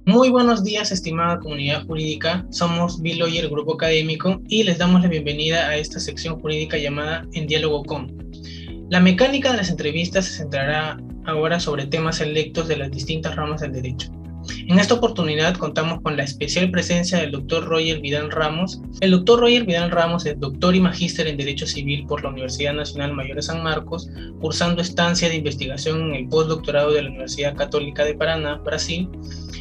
Muy buenos días, estimada comunidad jurídica. Somos B-Lawyer, grupo académico, y les damos la bienvenida a esta sección jurídica llamada En Diálogo Con. La mecánica de las entrevistas se centrará ahora sobre temas selectos de las distintas ramas del derecho. En esta oportunidad contamos con la especial presencia del Dr. Roger Vidal Ramos. El Dr. Roger Vidal Ramos es doctor y magíster en Derecho Civil por la Universidad Nacional Mayor de San Marcos, cursando estancia de investigación en el postdoctorado de la Universidad Católica de Paraná, Brasil.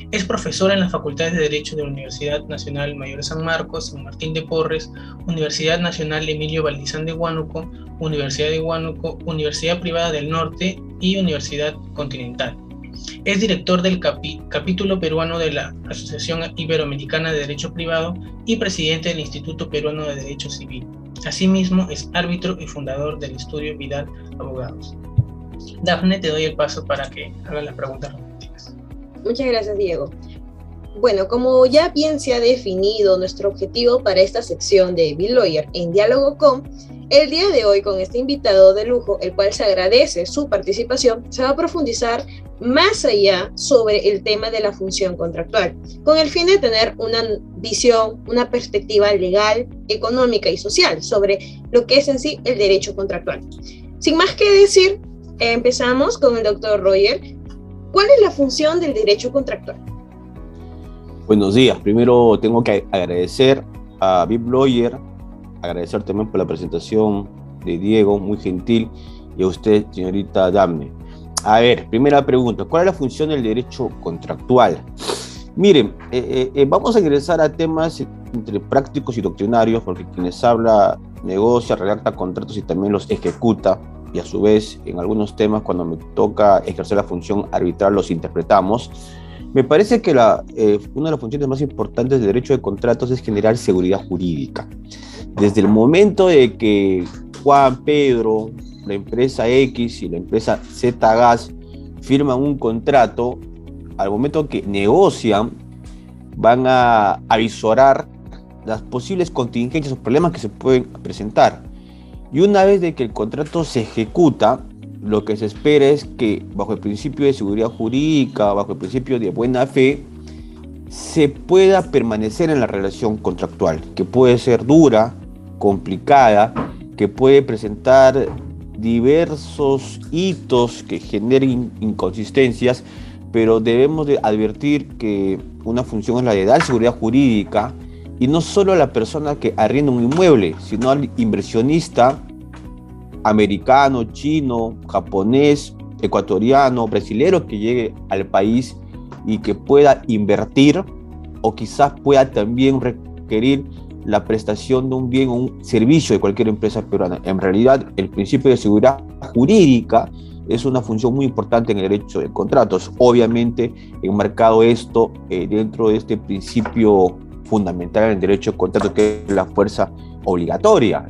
Es profesora en las Facultades de Derecho de la Universidad Nacional Mayor de San Marcos, San Martín de Porres, Universidad Nacional Emilio Valdizán de Huánuco, Universidad de Huánuco, Universidad Privada del Norte y Universidad Continental. Es director del capítulo peruano de la Asociación Iberoamericana de Derecho Privado y presidente del Instituto Peruano de Derecho Civil. Asimismo, es árbitro y fundador del estudio Vidal Abogados. Dafne, te doy el paso para que hagas las preguntas respectivas. Muchas gracias, Diego. Bueno, como ya bien se ha definido nuestro objetivo para esta sección de B-Lawyer en Diálogo Con, el día de hoy con este invitado de lujo, el cual se agradece su participación, se va a profundizar más allá sobre el tema de la función contractual, con el fin de tener una visión, una perspectiva legal, económica y social sobre lo que es en sí el derecho contractual. Sin más que decir, empezamos con el doctor Roger. ¿Cuál es la función del derecho contractual? Buenos días. Primero tengo que agradecer a B-Lawyer, agradecer también por la presentación de Diego, muy gentil, y a usted, señorita Dafne. A ver, primera pregunta, ¿cuál es la función del derecho contractual? Miren, vamos a ingresar a temas entre prácticos y doctrinarios, porque quienes habla, negocia, redacta contratos y también los ejecuta, y a su vez, en algunos temas, cuando me toca ejercer la función arbitral, los interpretamos. Me parece que una de las funciones más importantes del derecho de contratos es generar seguridad jurídica. Desde el momento de que Juan, Pedro, la empresa X y la empresa Z Gas firman un contrato, al momento que negocian, van a avisorar las posibles contingencias o problemas que se pueden presentar. Y una vez de que el contrato se ejecuta, lo que se espera es que, bajo el principio de seguridad jurídica, bajo el principio de buena fe, se pueda permanecer en la relación contractual, que puede ser dura, complicada, que puede presentar diversos hitos que generen inconsistencias, pero debemos de advertir que una función es la de dar seguridad jurídica, y no solo a la persona que arrienda un inmueble, sino al inversionista americano, chino, japonés, ecuatoriano, brasilero que llegue al país y que pueda invertir, o quizás pueda también requerir la prestación de un bien o un servicio de cualquier empresa peruana. En realidad, el principio de seguridad jurídica es una función muy importante en el derecho de contratos. Obviamente, enmarcado esto dentro de este principio fundamental en el derecho de contratos, que es la fuerza obligatoria.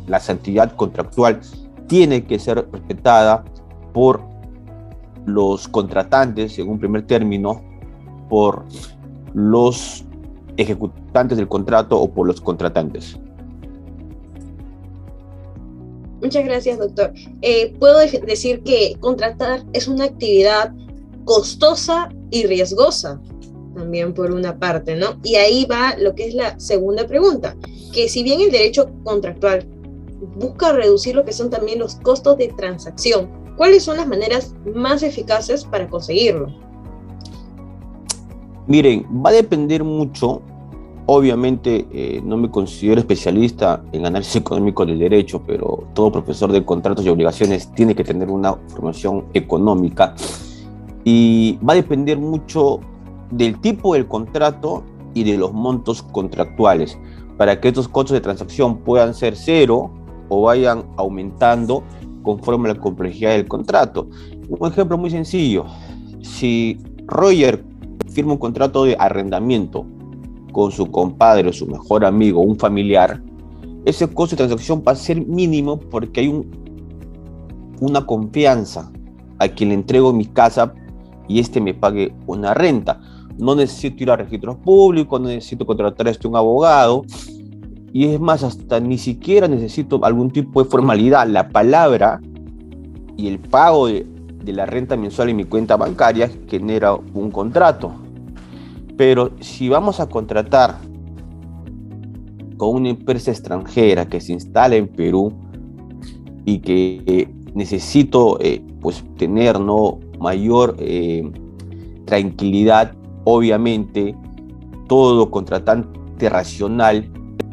La santidad contractual tiene que ser respetada por los contratantes, en un primer término, por los ejecutantes del contrato o por los contratantes. Muchas gracias, doctor. Puedo decir que contratar es una actividad costosa y riesgosa, también por una parte, ¿no? Y ahí va lo que es la segunda pregunta, que si bien el derecho contractual busca reducir lo que son también los costos de transacción, ¿cuáles son las maneras más eficaces para conseguirlo? Miren, va a depender mucho. Obviamente no me considero especialista en análisis económico del derecho, pero todo profesor de contratos y obligaciones tiene que tener una formación económica, y va a depender mucho del tipo del contrato y de los montos contractuales, para que estos costos de transacción puedan ser cero o vayan aumentando conforme a la complejidad del contrato. Un ejemplo muy sencillo: si Roger firma un contrato de arrendamiento con su compadre, su mejor amigo, un familiar, ese costo de transacción va a ser mínimo, porque hay una confianza a quien le entrego mi casa y me pague una renta. No necesito ir a registros públicos, no necesito contratar a un abogado, y es más, hasta ni siquiera necesito algún tipo de formalidad. La palabra y el pago de la renta mensual en mi cuenta bancaria genera un contrato. Pero si vamos a contratar con una empresa extranjera que se instala en Perú y que necesito pues tener, ¿no?, mayor tranquilidad, obviamente todo contratante racional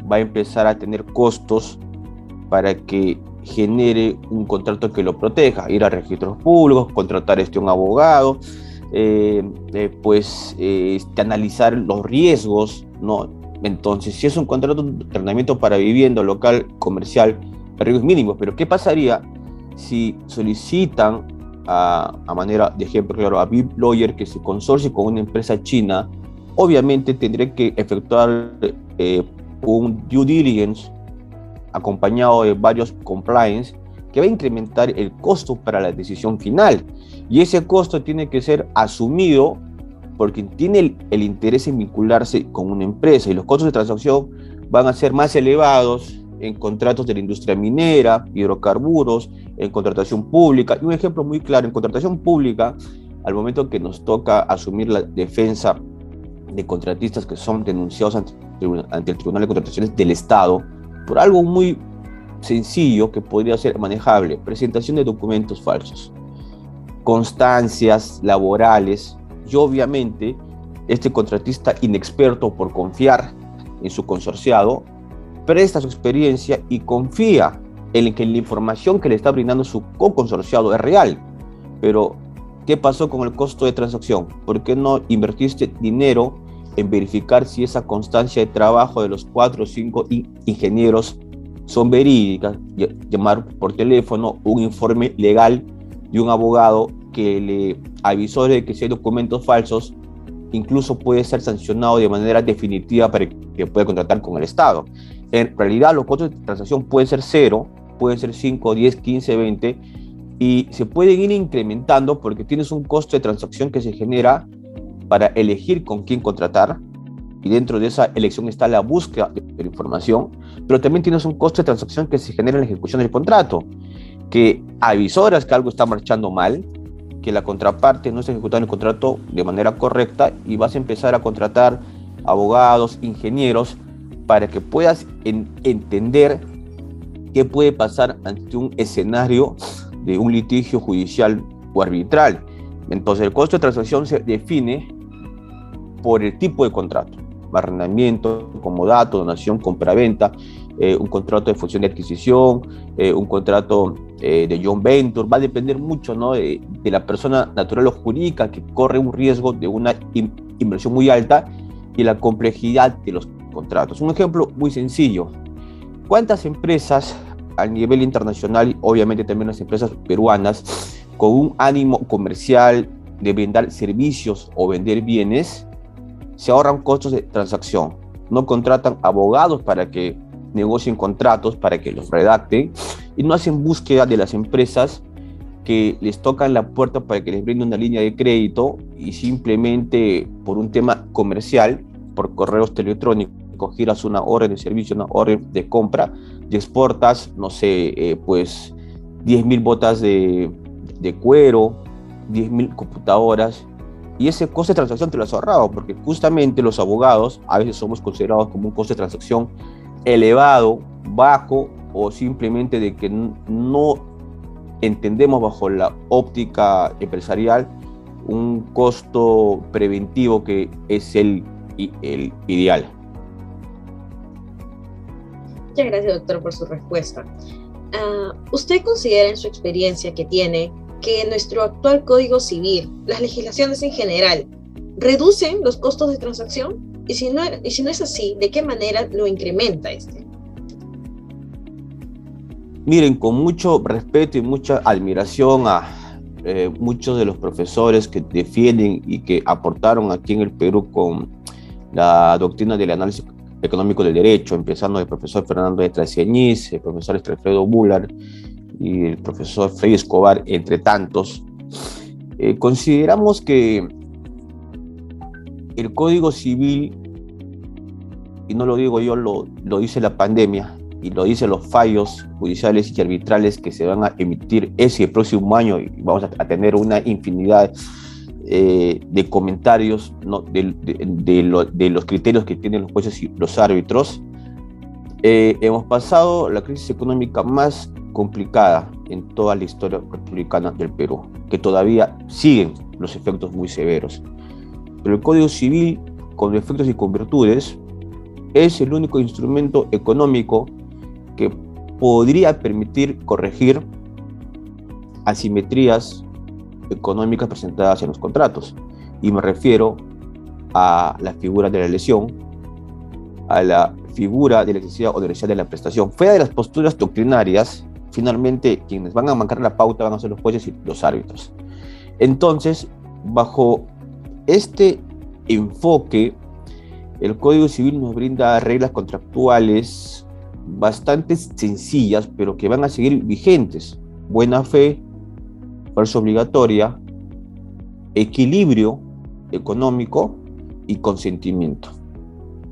va a empezar a tener costos para que genere un contrato que lo proteja, ir a registros públicos, contratar un abogado, analizar los riesgos, ¿no? Entonces, si es un contrato de arrendamiento para vivienda local, comercial, el riesgo es mínimo, pero ¿qué pasaría si solicitan a manera de ejemplo claro a BitLawyer que se consorcie con una empresa china? Obviamente tendré que efectuar un due diligence acompañado de varios compliance que va a incrementar el costo para la decisión final, y ese costo tiene que ser asumido por quien tiene el interés en vincularse con una empresa, y los costos de transacción van a ser más elevados en contratos de la industria minera, hidrocarburos, en contratación pública. Y un ejemplo muy claro, en contratación pública, al momento que nos toca asumir la defensa de contratistas que son denunciados ante el Tribunal de Contrataciones del Estado por algo muy sencillo que podría ser manejable: presentación de documentos falsos, constancias laborales, y obviamente este contratista inexperto, por confiar en su consorciado, presta su experiencia y confía en que la información que le está brindando su co-consorciado es real. Pero ¿qué pasó con el costo de transacción? ¿Por qué no invertiste dinero en verificar si esa constancia de trabajo de los 4 o 5 ingenieros son verídicas? Llamar por teléfono un informe legal de un abogado que le avisó de que si hay documentos falsos, incluso puede ser sancionado de manera definitiva para que pueda contratar con el Estado. En realidad los costos de transacción pueden ser 0, pueden ser 5, 10, 15, 20, y se pueden ir incrementando porque tienes un costo de transacción que se genera para elegir con quién contratar, y dentro de esa elección está la búsqueda de la información, pero también tienes un costo de transacción que se genera en la ejecución del contrato, que avisoras que algo está marchando mal, que la contraparte no está ejecutando el contrato de manera correcta, y vas a empezar a contratar abogados, ingenieros, para que puedas entender qué puede pasar ante un escenario de un litigio judicial o arbitral. Entonces el costo de transacción se define por el tipo de contrato: arrendamiento, comodato, donación, compraventa, un contrato de fusión de adquisición, un contrato de joint venture. Va a depender mucho, ¿no?, de la persona natural o jurídica que corre un riesgo de una inversión muy alta y la complejidad de los contratos. Un ejemplo muy sencillo: ¿cuántas empresas a nivel internacional, y obviamente también las empresas peruanas, con un ánimo comercial de brindar servicios o vender bienes, se ahorran costos de transacción? No contratan abogados para que negocien contratos, para que los redacten, y no hacen búsqueda de las empresas que les tocan la puerta para que les brinden una línea de crédito, y simplemente por un tema comercial, por correos electrónicos, giras una orden de servicio, una orden de compra, y exportas, no sé, 10,000 botas de cuero, 10,000 computadoras, y ese coste de transacción te lo has ahorrado, porque justamente los abogados a veces somos considerados como un coste de transacción elevado, bajo, o simplemente de que no entendemos bajo la óptica empresarial un costo preventivo que es el ideal. Muchas gracias, doctor, por su respuesta. ¿Usted considera en su experiencia que tiene que nuestro actual Código Civil, las legislaciones en general, reducen los costos de transacción? Y si no es así, ¿de qué manera lo incrementa este? Miren, con mucho respeto y mucha admiración a muchos de los profesores que defienden y que aportaron aquí en el Perú con la doctrina del análisis económico del derecho, empezando el profesor Fernando de Traciañiz, el profesor Alfredo Bular y el profesor Freddy Escobar, entre tantos. Consideramos que el Código Civil, y no lo digo yo, lo dice la pandemia, y lo dicen los fallos judiciales y arbitrales que se van a emitir ese próximo año, y vamos a tener una infinidad de comentarios, ¿no? de los criterios que tienen los jueces y los árbitros. Hemos pasado la crisis económica más complicada en toda la historia republicana del Perú, que todavía siguen los efectos muy severos. Pero el Código Civil, con defectos y con virtudes, es el único instrumento económico que podría permitir corregir asimetrías económicas presentadas en los contratos. Y me refiero a la figura de la lesión, a la figura de la necesidad o necesidad de la prestación. Fuera de las posturas doctrinarias, finalmente quienes van a marcar la pauta van a ser los jueces y los árbitros. Entonces, bajo este enfoque, el Código Civil nos brinda reglas contractuales bastante sencillas, pero que van a seguir vigentes: buena fe, fuerza obligatoria, equilibrio económico y consentimiento.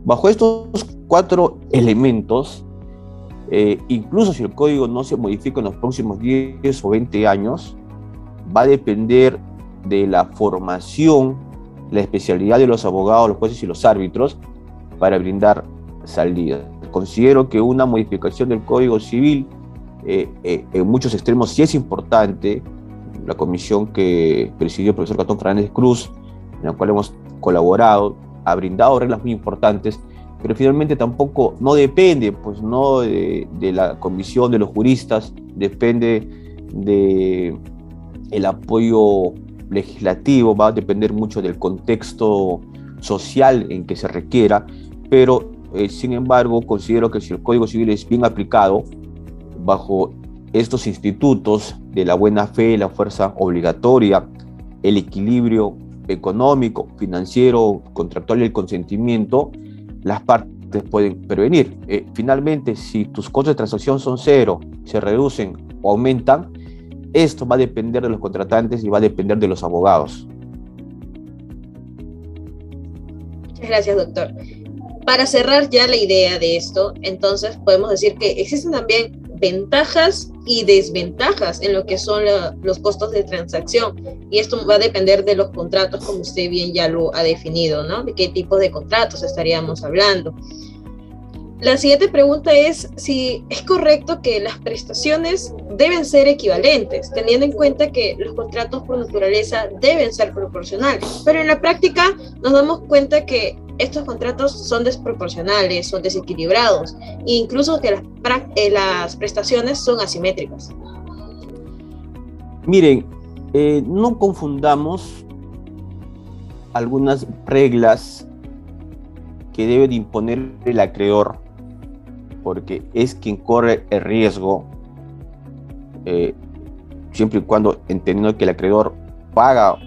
Bajo estos 4 elementos, incluso si el código no se modifica en los próximos 10 o 20 años, va a depender de la formación, la especialidad de los abogados, los jueces y los árbitros para brindar salida. Considero que una modificación del Código Civil en muchos extremos sí es importante. La comisión que presidió el profesor Gastón Fernández Cruz, en la cual hemos colaborado, ha brindado reglas muy importantes, pero finalmente tampoco, no depende, pues, no de la comisión de los juristas, depende del apoyo legislativo, va a depender mucho del contexto social en que se requiera, pero sin embargo considero que si el Código Civil es bien aplicado bajo estos institutos de la buena fe, la fuerza obligatoria, el equilibrio económico, financiero, contractual y el consentimiento, las partes pueden prevenir. Finalmente, si tus costos de transacción son 0, se reducen o aumentan, esto va a depender de los contratantes y va a depender de los abogados. Muchas gracias, doctor. Para cerrar ya la idea de esto, entonces podemos decir que existen también ventajas y desventajas en lo que son los costos de transacción, y esto va a depender de los contratos, como usted bien ya lo ha definido, ¿no? De qué tipo de contratos estaríamos hablando. La siguiente pregunta es si es correcto que las prestaciones deben ser equivalentes, teniendo en cuenta que los contratos por naturaleza deben ser proporcionales, pero en la práctica nos damos cuenta que estos contratos son desproporcionales, son desequilibrados, e incluso que las prestaciones son asimétricas. Miren, no confundamos algunas reglas que debe de imponer el acreedor, porque es quien corre el riesgo, siempre y cuando entendiendo que el acreedor paga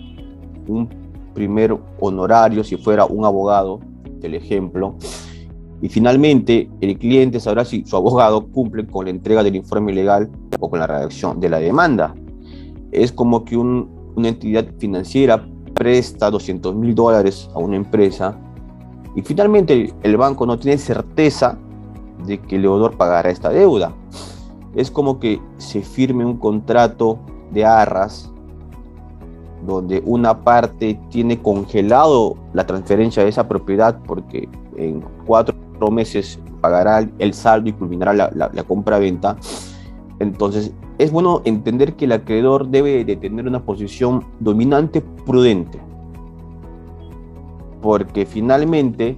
un primer honorario si fuera un abogado, del ejemplo, y finalmente el cliente sabrá si su abogado cumple con la entrega del informe legal o con la redacción de la demanda. Es como que una entidad financiera presta $200,000 a una empresa y finalmente el banco no tiene certeza de que el deudor pagará esta deuda. Es como que se firme un contrato de arras donde una parte tiene congelado la transferencia de esa propiedad porque en 4 meses pagará el saldo y culminará la compra-venta. Entonces es bueno entender que el acreedor debe de tener una posición dominante prudente, porque finalmente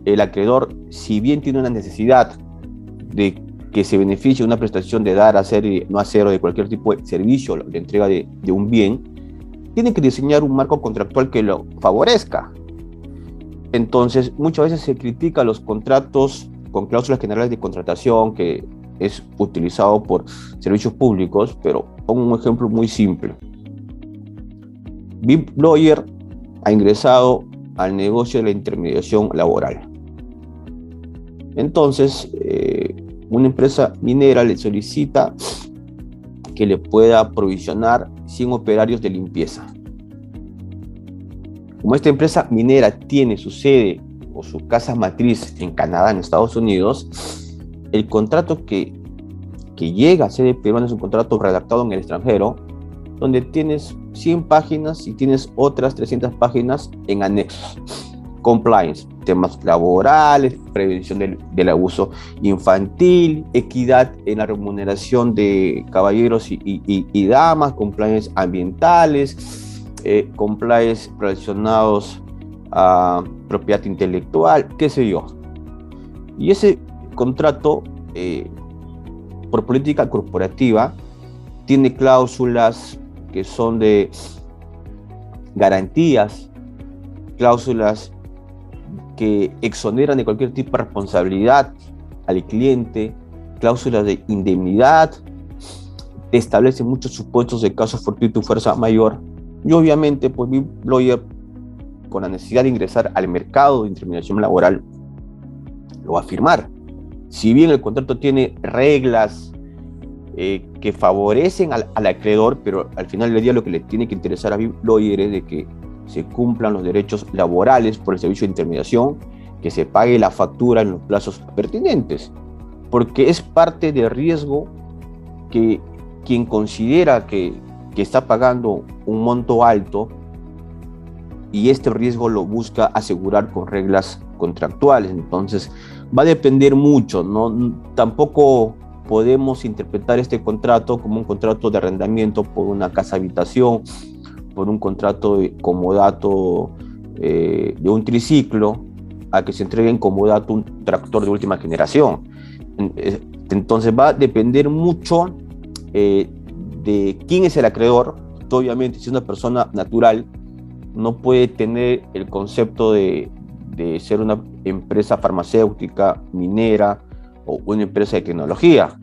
el acreedor, si bien tiene una necesidad de que se beneficie de una prestación de dar, hacer y no hacer o de cualquier tipo de servicio, de entrega de un bien, tiene que diseñar un marco contractual que lo favorezca. Entonces, muchas veces se critica los contratos con cláusulas generales de contratación, que es utilizado por servicios públicos, pero pongo un ejemplo muy simple. BitLawyer ha ingresado al negocio de la intermediación laboral. Entonces, una empresa minera le solicita que le pueda provisionar 100 operarios de limpieza. Como esta empresa minera tiene su sede o su casa matriz en Canadá, en Estados Unidos, el contrato que llega a sede peruana es un contrato redactado en el extranjero, donde tienes 100 páginas y tienes otras 300 páginas en anexos. Compliance, temas laborales, prevención del abuso infantil, equidad en la remuneración de caballeros y damas, compliance ambientales, compliance relacionados a propiedad intelectual, qué sé yo. Y ese contrato, por política corporativa, tiene cláusulas que son de garantías, cláusulas que exoneran de cualquier tipo de responsabilidad al cliente, cláusulas de indemnidad, establecen muchos supuestos de caso fortuito y fuerza mayor, y obviamente pues BitLawyer, con la necesidad de ingresar al mercado de intermediación laboral, lo va a firmar. Si bien el contrato tiene reglas que favorecen al acreedor, pero al final del día lo que le tiene que interesar a BitLawyer es de que se cumplan los derechos laborales por el servicio de intermediación, que se pague la factura en los plazos pertinentes, porque es parte del riesgo que quien considera que está pagando un monto alto, y este riesgo lo busca asegurar con reglas contractuales. Entonces va a depender mucho, ¿no? Tampoco podemos interpretar este contrato como un contrato de arrendamiento por una casa habitación, por un contrato de comodato de un triciclo, a que se entregue en comodato un tractor de última generación. Entonces va a depender mucho de quién es el acreedor. Obviamente, si es una persona natural, no puede tener el concepto de ser una empresa farmacéutica, minera o una empresa de tecnología,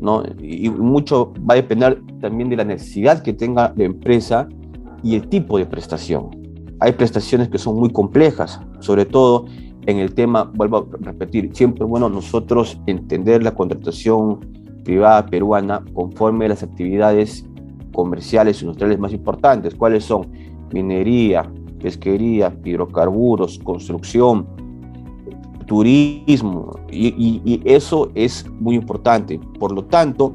¿no? Y mucho va a depender también de la necesidad que tenga la empresa y el tipo de prestación. Hay prestaciones que son muy complejas, sobre todo en el tema, vuelvo a repetir, siempre es bueno nosotros entender la contratación privada peruana conforme a las actividades comerciales e industriales más importantes. ¿Cuáles son? Minería, pesquería, hidrocarburos, construcción, turismo, y eso es muy importante. Por lo tanto,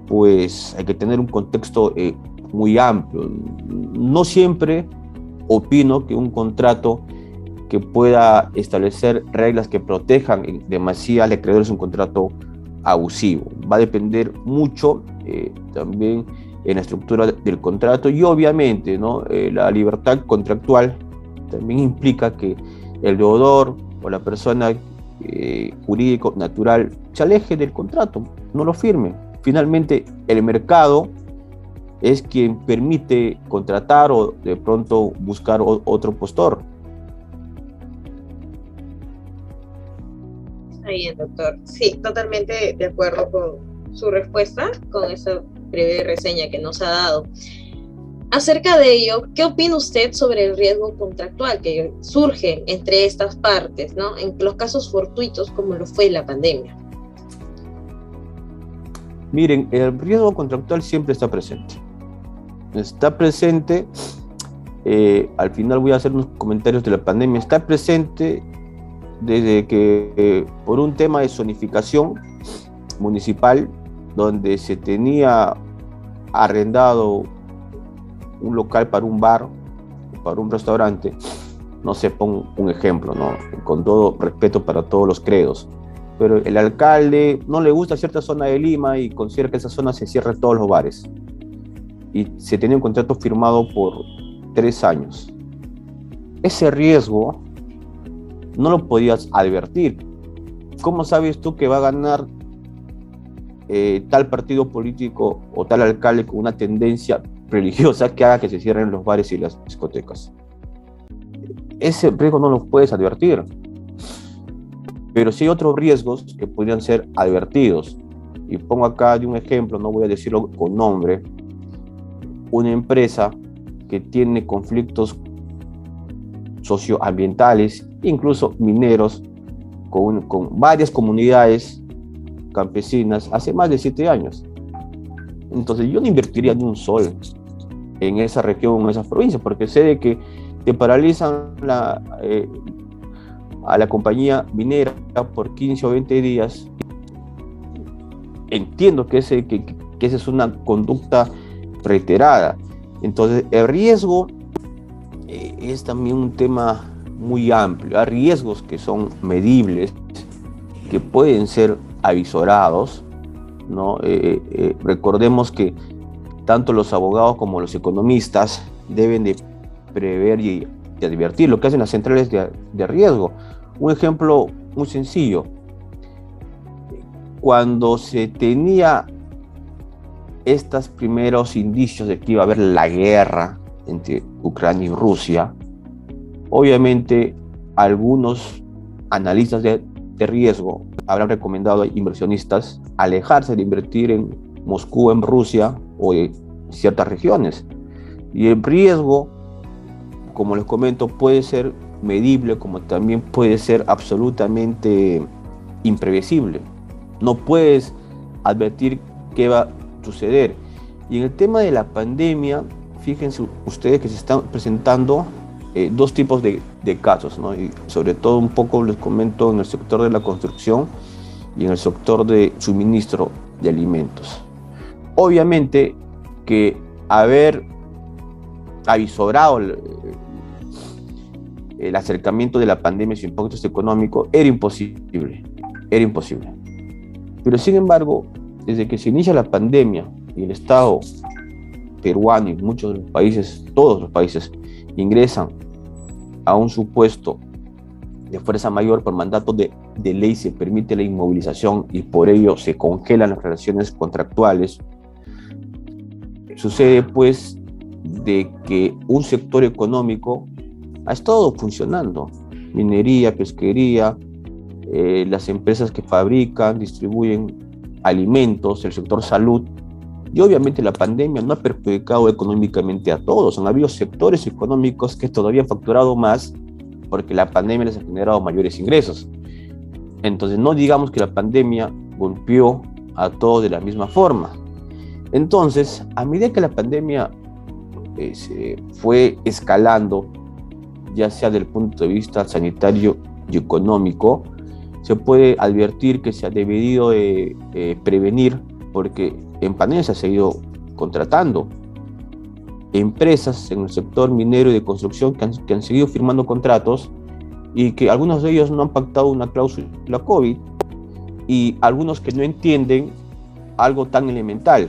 pues hay que tener un contexto muy amplio. No siempre opino que un contrato que pueda establecer reglas que protejan demasiado al acreedor es un contrato abusivo. Va a depender mucho también en la estructura del contrato, y obviamente, ¿no? La libertad contractual también implica que el deudor o la persona jurídico natural se aleje del contrato, no lo firme. Finalmente, el mercado es quien permite contratar o de pronto buscar otro postor. Está bien, doctor. Sí, totalmente de acuerdo con su respuesta, con esa breve reseña que nos ha dado. Acerca de ello, ¿qué opina usted sobre el riesgo contractual que surge entre estas partes, ¿no? En los casos fortuitos como lo fue la pandemia? Miren, el riesgo contractual siempre está presente. Está presente, al final voy a hacer unos comentarios de la pandemia, está presente desde que por un tema de zonificación municipal, donde se tenía arrendado un local para un bar, para un restaurante, no sé, pongo un ejemplo, ¿no? Con todo respeto para todos los credos, pero el alcalde no le gusta cierta zona de Lima y considera que esa zona se cierra todos los bares, y se tenía un contrato firmado por 3 años. Ese riesgo no lo podías advertir. ¿Cómo sabes tú que va a ganar tal partido político o tal alcalde con una tendencia religiosa que haga que se cierren los bares y las discotecas? Ese riesgo no lo puedes advertir. Pero sí hay otros riesgos que podrían ser advertidos. Y pongo acá de un ejemplo, no voy a decirlo con nombre, una empresa que tiene conflictos socioambientales, incluso mineros, con varias comunidades campesinas hace más de 7 años. Entonces yo no invertiría ni un sol en esa región, en esas provincias, porque sé de que te paralizan a la compañía minera por 15 o 20 días entiendo que esa es una conducta reiterada. Entonces, el riesgo es también un tema muy amplio. Hay riesgos que son medibles, que pueden ser avisorados, ¿no? Recordemos que tanto los abogados como los economistas deben de prever y advertir lo que hacen las centrales de riesgo. Un ejemplo muy sencillo: cuando se tenía estos primeros indicios de que iba a haber la guerra entre Ucrania y Rusia, obviamente algunos analistas de riesgo habrán recomendado a inversionistas alejarse de invertir en Moscú, en Rusia o en ciertas regiones. Y el riesgo, como les comento, puede ser medible, como también puede ser absolutamente imprevisible. No puedes advertir qué va a suceder. Y en el tema de la pandemia, fíjense ustedes que se están presentando dos tipos de casos, ¿no? Y sobre todo un poco les comento en el sector de la construcción y en el sector de suministro de alimentos. Obviamente que haber avisorado el acercamiento de la pandemia y su impacto económico era imposible. Pero sin embargo, desde que se inicia la pandemia y el Estado peruano y muchos de los países, todos los países, ingresan a un supuesto de fuerza mayor por mandato de ley, se permite la inmovilización y por ello se congelan las relaciones contractuales. Sucede pues de que un sector económico ha estado funcionando: minería, pesquería, las empresas que fabrican, distribuyen alimentos, el sector salud. Y obviamente la pandemia no ha perjudicado económicamente a todos. Han habido sectores económicos que todavía han facturado más porque la pandemia les ha generado mayores ingresos. Entonces no digamos que la pandemia golpeó a todos de la misma forma. Entonces, a medida que la pandemia se fue escalando, ya sea desde el punto de vista sanitario y económico, se puede advertir que se ha debido prevenir, porque en pandemia se ha seguido contratando empresas en el sector minero y de construcción que han seguido firmando contratos y que algunos de ellos no han pactado una cláusula COVID, y algunos que no entienden algo tan elemental.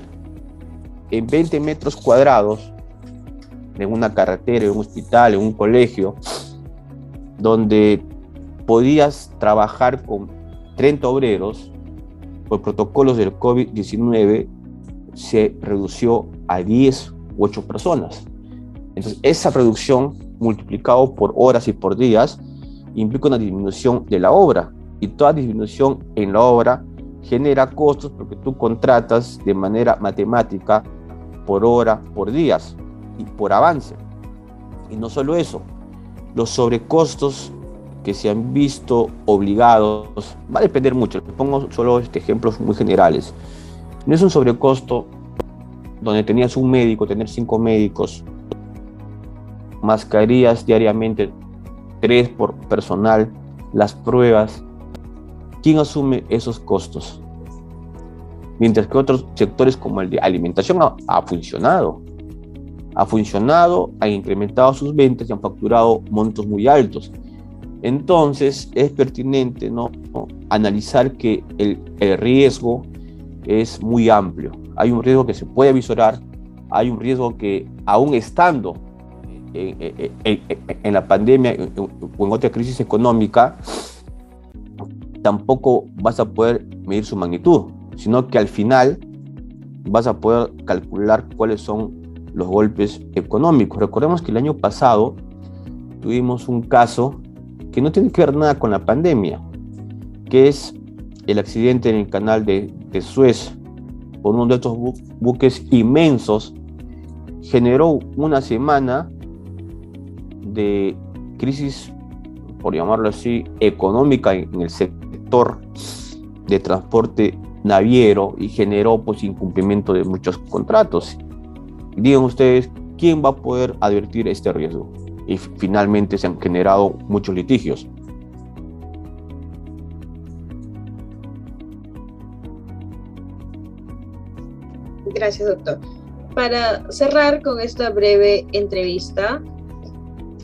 En 20 metros cuadrados de una carretera, en un hospital, en un colegio, donde podías trabajar con 30 obreros, por protocolos del COVID-19 se redució a 10 u 8 personas. Entonces, esa reducción multiplicado por horas y por días implica una disminución de la obra, y toda disminución en la obra genera costos porque tú contratas de manera matemática por hora, por días y por avance. Y no solo eso, los sobrecostos que se han visto obligados, va a depender mucho, les pongo solo ejemplos muy generales. No es un sobrecosto donde tenías un médico, tener 5 médicos, mascarillas diariamente, 3 por personal, las pruebas. ¿Quién asume esos costos? Mientras que otros sectores como el de alimentación ha funcionado, ha incrementado sus ventas y han facturado montos muy altos. Entonces es pertinente, ¿no?, analizar que el riesgo es muy amplio. Hay un riesgo que se puede avisorar, hay un riesgo que aún estando en la pandemia o en otra crisis económica, tampoco vas a poder medir su magnitud, sino que al final vas a poder calcular cuáles son los golpes económicos. Recordemos que el año pasado tuvimos un caso que no tiene que ver nada con la pandemia, que es el accidente en el canal de Suez por uno de estos buques inmensos. Generó una semana de crisis, por llamarlo así, económica en el sector de transporte naviero y generó pues incumplimiento de muchos contratos. Digan ustedes, ¿quién va a poder advertir este riesgo? Y finalmente se han generado muchos litigios. Gracias, doctor. Para cerrar con esta breve entrevista,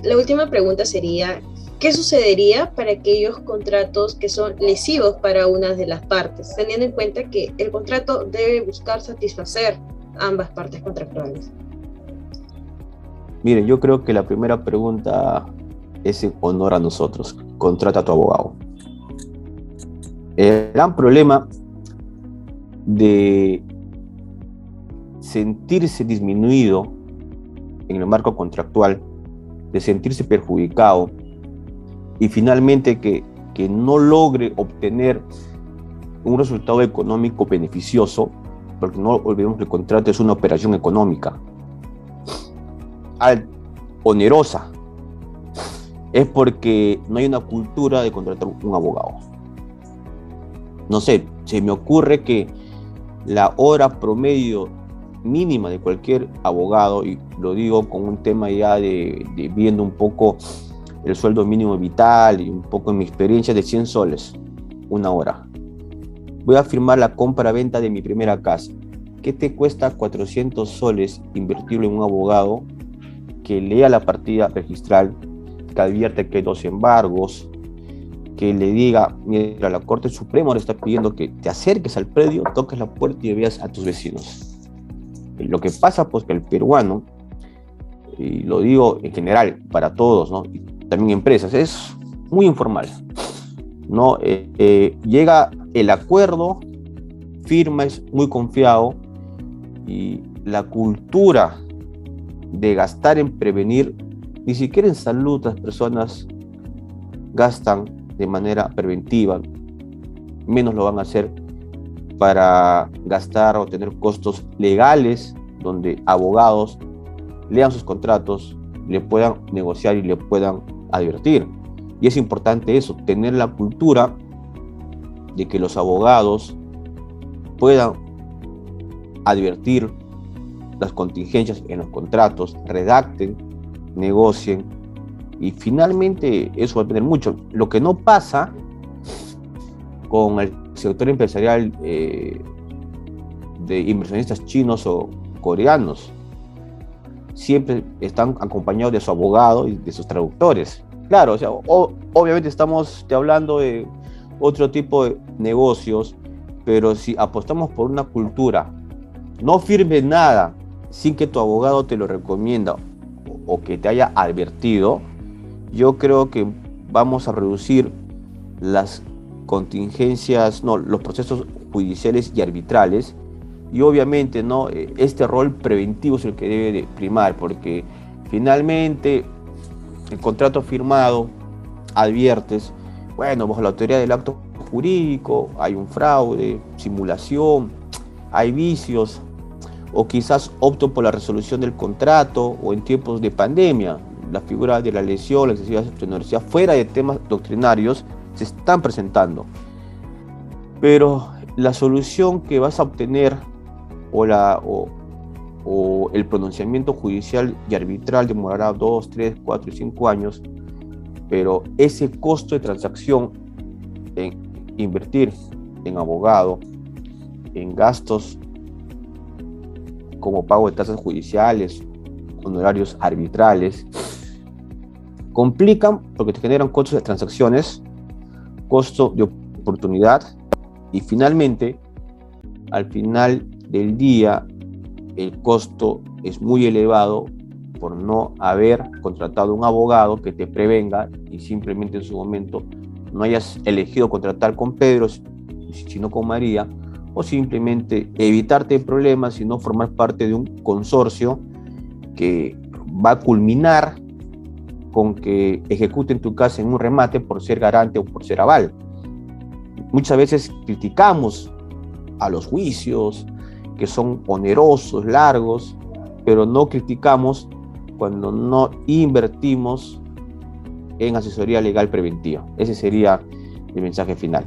la última pregunta sería, ¿qué sucedería para aquellos contratos que son lesivos para una de las partes, teniendo en cuenta que el contrato debe buscar satisfacer ambas partes contractuales? Miren, yo creo que la primera pregunta es en honor a nosotros. Contrata a tu abogado. El gran problema de sentirse disminuido en el marco contractual, de sentirse perjudicado y finalmente que no logre obtener un resultado económico beneficioso, porque no olvidemos que el contrato es una operación económica onerosa, es porque no hay una cultura de contratar un abogado. No sé, se me ocurre que la hora promedio mínima de cualquier abogado, y lo digo con un tema ya de viendo un poco el sueldo mínimo vital y un poco en mi experiencia, de 100 soles, una hora. Voy a firmar la compra-venta de mi primera casa. ¿Qué te cuesta 400 soles invertirlo en un abogado que lea la partida registral, que advierte que hay 2 embargos, que le diga, mira, la Corte Suprema le está pidiendo que te acerques al predio, toques la puerta y veas a tus vecinos? Lo que pasa, pues, que el peruano, y lo digo en general para todos, ¿no? Y también empresas, es muy informal, ¿no? Llega el acuerdo, firma, es muy confiado, y la cultura de gastar en prevenir, ni siquiera en salud las personas gastan de manera preventiva, menos lo van a hacer para gastar o tener costos legales donde abogados lean sus contratos, le puedan negociar y le puedan advertir. Y es importante eso, tener la cultura de que los abogados puedan advertir las contingencias en los contratos, redacten, negocien, y finalmente eso va a depender mucho. Lo que no pasa con el sector empresarial de inversionistas chinos o coreanos, siempre están acompañados de su abogado y de sus traductores. Claro, o sea, obviamente estamos hablando de otro tipo de negocios, pero si apostamos por una cultura, no firmes nada sin que tu abogado te lo recomienda o que te haya advertido, yo creo que vamos a reducir las contingencias, los procesos judiciales y arbitrales, y obviamente, ¿no? Este rol preventivo es el que debe de primar, porque finalmente el contrato firmado adviertes, bueno, bajo la teoría del acto jurídico hay un fraude, simulación, hay vicios, o quizás opto por la resolución del contrato, o en tiempos de pandemia, la figura de la lesión, la excesiva tenerosidad, fuera de temas doctrinarios, se están presentando. Pero la solución que vas a obtener o el pronunciamiento judicial y arbitral demorará 2, 3, 4 y 5 años, pero ese costo de transacción en invertir en abogado, en gastos como pago de tasas judiciales, honorarios arbitrales, complican porque te generan costos de transacciones, costo de oportunidad, y finalmente, al final del día, el costo es muy elevado por no haber contratado un abogado que te prevenga y simplemente en su momento no hayas elegido contratar con Pedro, sino con María, o simplemente evitarte problemas y no formar parte de un consorcio que va a culminar con que ejecuten tu casa en un remate por ser garante o por ser aval. Muchas veces criticamos a los juicios que son onerosos, largos, pero no criticamos cuando no invertimos en asesoría legal preventiva. Ese sería el mensaje final.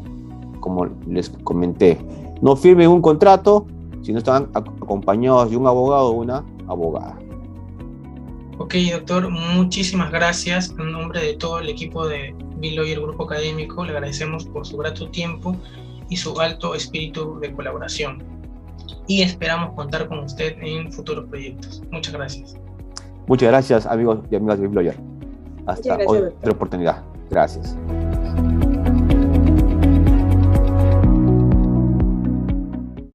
Como les comenté, no firmen un contrato si no están acompañados de un abogado o una abogada. Ok, doctor, muchísimas gracias. En nombre de todo el equipo de BillLawyer Grupo Académico, le agradecemos por su grato tiempo y su alto espíritu de colaboración. y esperamos contar con usted en futuros proyectos. Muchas gracias. Muchas gracias, amigos y amigas de BibLawyer. Hasta Muchas gracias, otra oportunidad. Gracias.